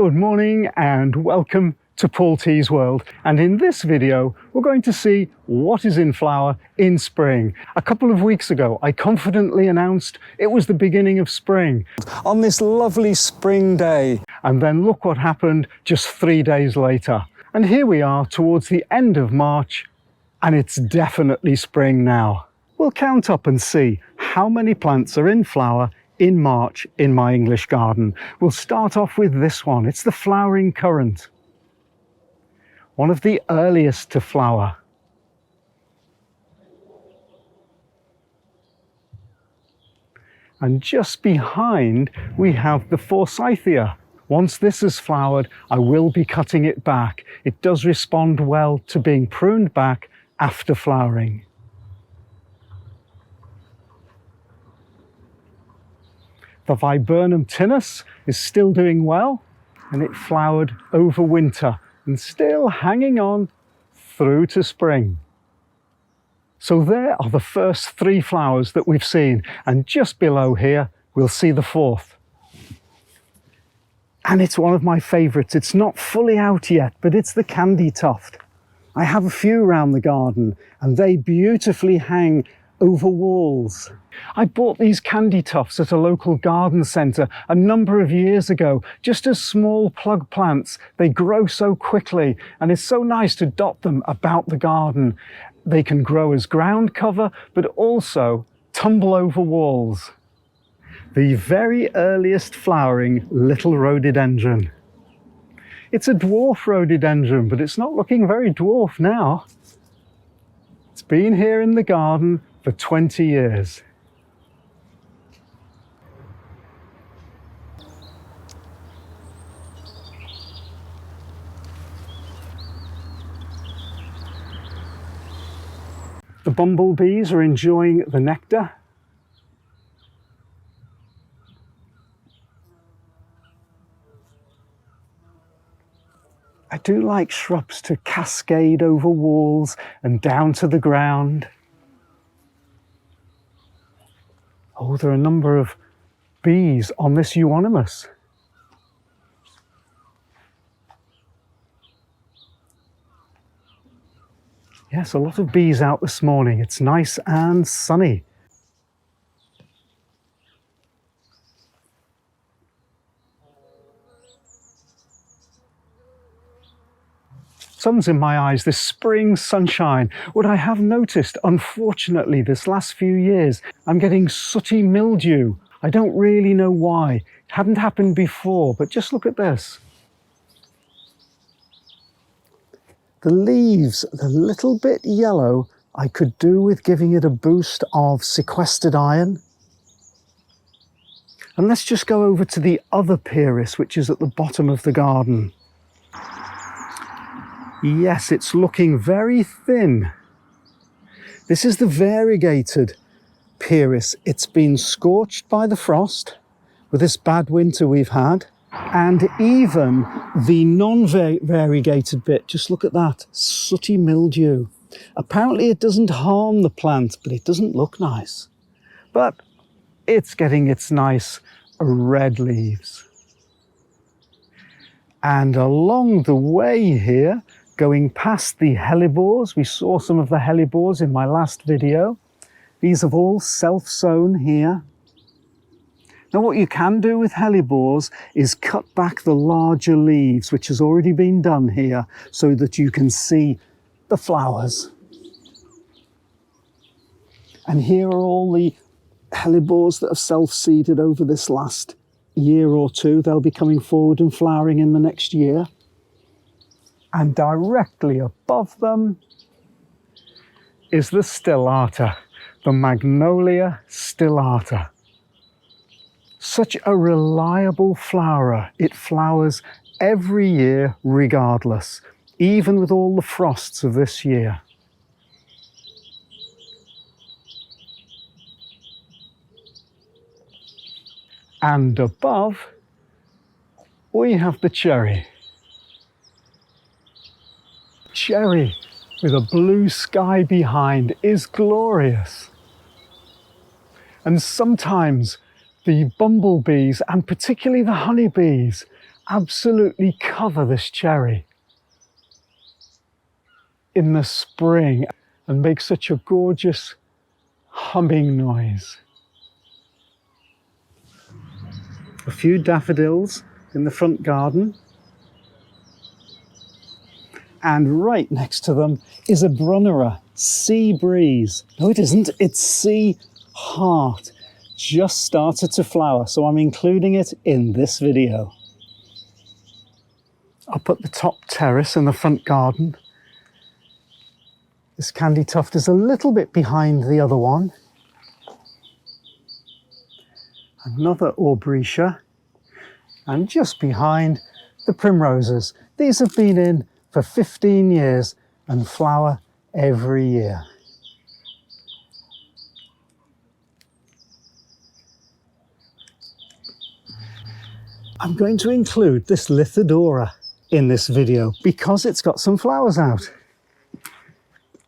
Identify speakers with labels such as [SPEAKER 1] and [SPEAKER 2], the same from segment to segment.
[SPEAKER 1] Good morning and welcome to Paul T's World. And in this video, we're going to see what is in flower in spring. A couple of weeks ago, I confidently announced it was the beginning of spring on this lovely spring day. And then look what happened just 3 days later. And here we are towards the end of March, and it's definitely spring now. We'll count up and see how many plants are in flower in March in my English garden. We'll start off with this one. It's the flowering currant, one of the earliest to flower. And just behind we have the forsythia. Once this has flowered, I will be cutting it back. It does respond well to being pruned back after flowering. The viburnum tinus is still doing well, and it flowered over winter and still hanging on through to spring. So there are the first 3 flowers that we've seen, and just below here we'll see the 4th. And it's one of my favourites. It's not fully out yet, but it's the candy tuft. I have a few around the garden and they beautifully hang over walls. I bought these candy tufts at a local garden centre a number of years ago, just as small plug plants. They grow so quickly and it's so nice to dot them about the garden. They can grow as ground cover, but also tumble over walls. The very earliest flowering little rhododendron. It's a dwarf rhododendron, but it's not looking very dwarf now. It's been here in the garden for 20 years. The bumblebees are enjoying the nectar. I do like shrubs to cascade over walls and down to the ground. Oh, there are a number of bees on this euonymus. Yes, a lot of bees out this morning. It's nice and sunny. Sun's in my eyes, this spring sunshine. What I have noticed, unfortunately, this last few years, I'm getting sooty mildew. I don't really know why. It hadn't happened before, but just look at this. The leaves, they're a little bit yellow. I could do with giving it a boost of sequestered iron. And let's just go over to the other Pyrrhus, which is at the bottom of the garden. Yes, it's looking very thin. This is the variegated Pyrrhus. It's been scorched by the frost with this bad winter we've had. And even the non-variegated bit, just look at that, sooty mildew. Apparently it doesn't harm the plant, but it doesn't look nice. But it's getting its nice red leaves. And along the way here, going past the hellebores, we saw some of the hellebores in my last video. These have all self-sown here. Now what you can do with hellebores is cut back the larger leaves, which has already been done here, so that you can see the flowers. And here are all the hellebores that have self-seeded over this last year or two. They'll be coming forward and flowering in the next year. And directly above them is the stellata, the Magnolia stellata. Such a reliable flowerer. It flowers every year regardless, even with all the frosts of this year. And above, we have the cherry. Cherry with a blue sky behind is glorious. And sometimes the bumblebees, and particularly the honeybees, absolutely cover this cherry in the spring and make such a gorgeous humming noise. A few daffodils in the front garden, and right next to them is a brunnera, sea breeze. No, it isn't, it's sea heart. Just started to flower, so I'm including it in this video. Up at the top terrace in the front garden, this candy tuft is a little bit behind the other one. Another aubrietia, and just behind the primroses. These have been in for 15 years and flower every year. I'm going to include this Lithidora in this video because it's got some flowers out.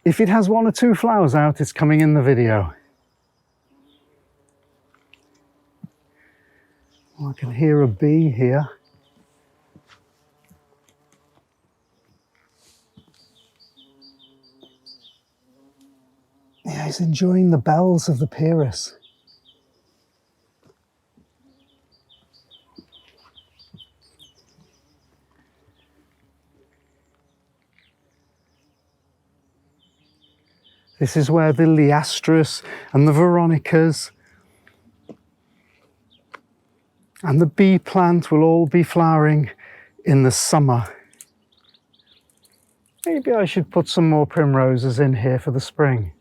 [SPEAKER 1] If it has 1 or 2 flowers out, it's coming in the video. Oh, I can hear a bee here. Yeah, he's enjoying the bells of the Pyrrhus. This is where the Liastris and the Veronicas and the bee plant will all be flowering in the summer. Maybe I should put some more primroses in here for the spring.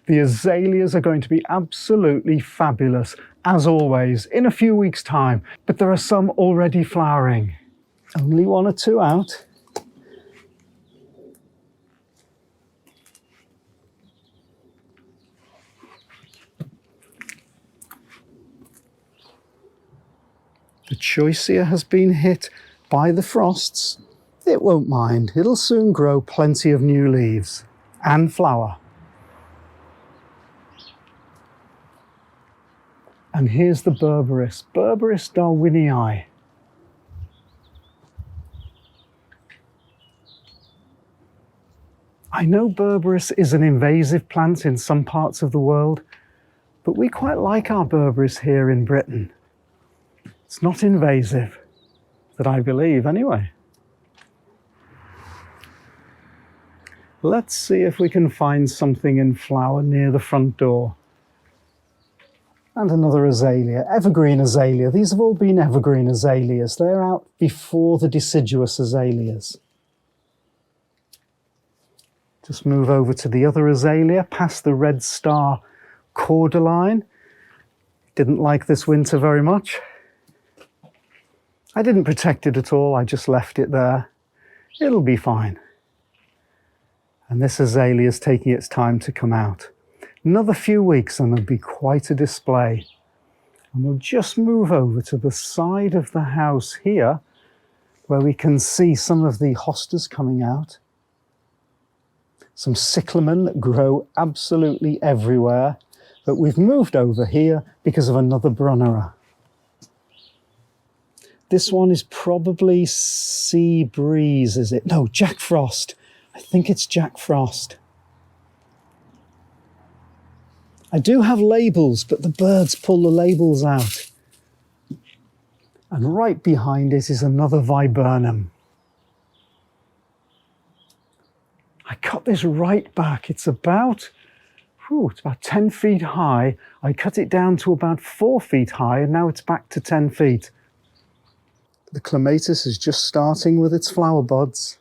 [SPEAKER 1] The azaleas are going to be absolutely fabulous, as always, in a few weeks' time, but there are some already flowering. Only 1 or 2 out. The choicea has been hit by the frosts. It won't mind, it'll soon grow plenty of new leaves and flower. And here's the Berberis, Berberis darwinii. I know Berberis is an invasive plant in some parts of the world, but we quite like our Berberis here in Britain. It's not invasive, that I believe anyway. Let's see if we can find something in flower near the front door. And another azalea, evergreen azalea. These have all been evergreen azaleas. They're out before the deciduous azaleas. Just move over to the other azalea, past the red star cordyline. Didn't like this winter very much. I didn't protect it at all, I just left it there. It'll be fine. And this azalea is taking its time to come out. Another few weeks and there'll be quite a display. And we'll just move over to the side of the house here, where we can see some of the hostas coming out. Some cyclamen that grow absolutely everywhere, but we've moved over here because of another brunnera. This one is probably sea breeze, is it? No, Jack Frost. I think it's Jack Frost. I do have labels, but the birds pull the labels out. And right behind it is another viburnum. I cut this right back. It's about 10 feet high. I cut it down to about 4 feet high, and now it's back to 10 feet. The clematis is just starting with its flower buds.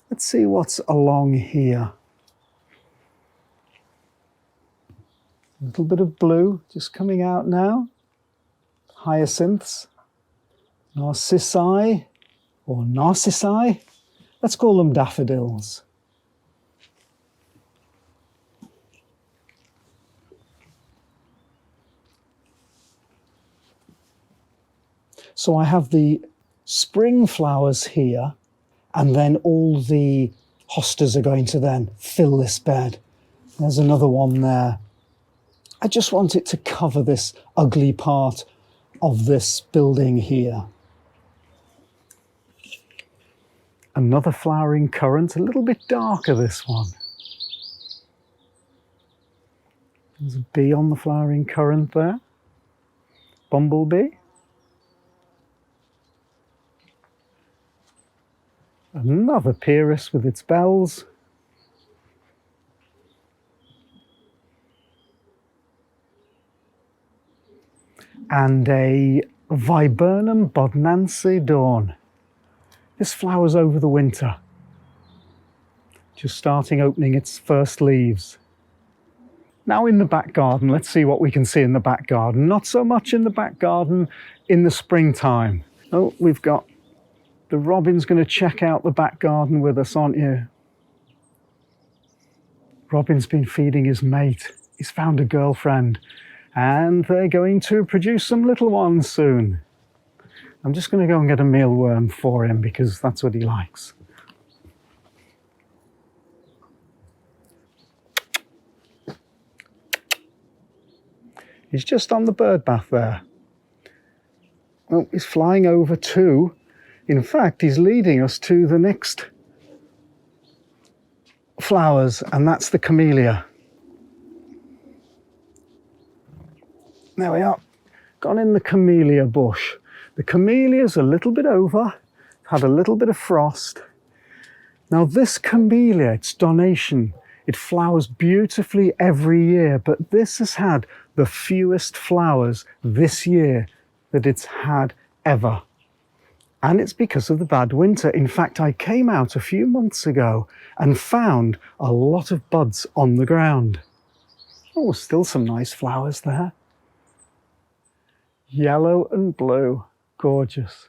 [SPEAKER 1] Let's see what's along here. A little bit of blue just coming out now. Hyacinths, narcissi or narcissi. Let's call them daffodils. So I have the spring flowers here, and then all the Hostas are going to then fill this bed. There's another one there. I just want it to cover this ugly part of this building here. Another flowering currant, a little bit darker this one. There's a bee on the flowering currant there. Bumblebee. Another Pyrrhus with its bells. And a Viburnum bodnancy dawn. This flowers over the winter. Just starting opening its first leaves. Now in the back garden, let's see what we can see in the back garden. Not so much in the back garden in the springtime. Oh, we've got the robin's going to check out the back garden with us, aren't you? Robin's been feeding his mate. He's found a girlfriend. And they're going to produce some little ones soon. I'm just going to go and get a mealworm for him because that's what he likes. He's just on the bird bath there. Oh, he's flying over to, in fact, he's leading us to the next flowers, and that's the camellia. There we are, gone in the camellia bush. The camellia's a little bit over, had a little bit of frost. Now this camellia, it's donation. It flowers beautifully every year, but this has had the fewest flowers this year that it's had ever. And it's because of the bad winter. In fact, I came out a few months ago and found a lot of buds on the ground. Oh, still some nice flowers there. Yellow and blue, gorgeous.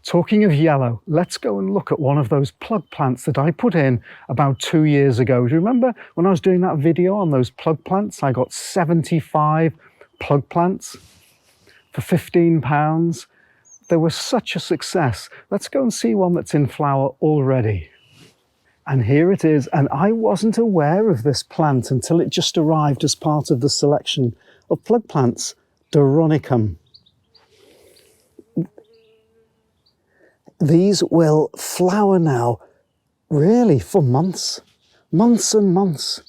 [SPEAKER 1] Talking of yellow, let's go and look at one of those plug plants that I put in about 2 years ago. Do you remember when I was doing that video on those plug plants? I got 75 plug plants for £15. They were such a success. Let's go and see one that's in flower already. And here it is, and I wasn't aware of this plant until it just arrived as part of the selection of plug plants, Doronicum. These will flower now, really, for months and months.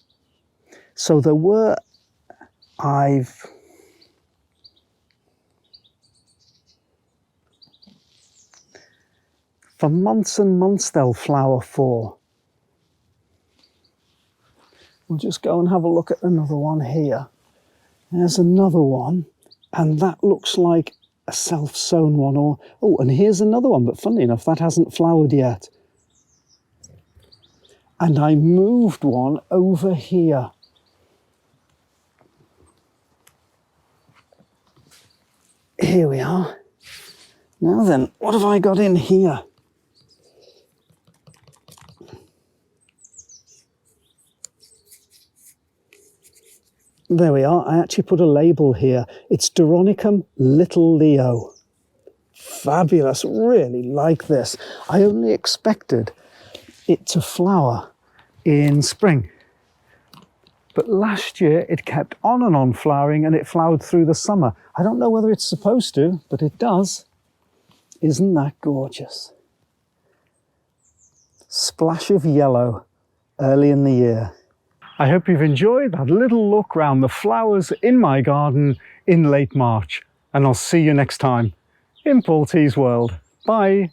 [SPEAKER 1] So there were, for months and months they'll flower for. We'll just go and have a look at another one here. There's another one, and that looks like a self-sown one. Oh, and here's another one, but funnily enough, that hasn't flowered yet. And I moved one over here. Here we are. Now then, what have I got in here? There we are. I actually put a label here. It's Doronicum Little Leo. Fabulous. Really like this. I only expected it to flower in spring. But last year it kept on and on flowering, and it flowered through the summer. I don't know whether it's supposed to, but it does. Isn't that gorgeous? Splash of yellow early in the year. I hope you've enjoyed that little look round the flowers in my garden in late March, and I'll see you next time in Paul T's World. Bye.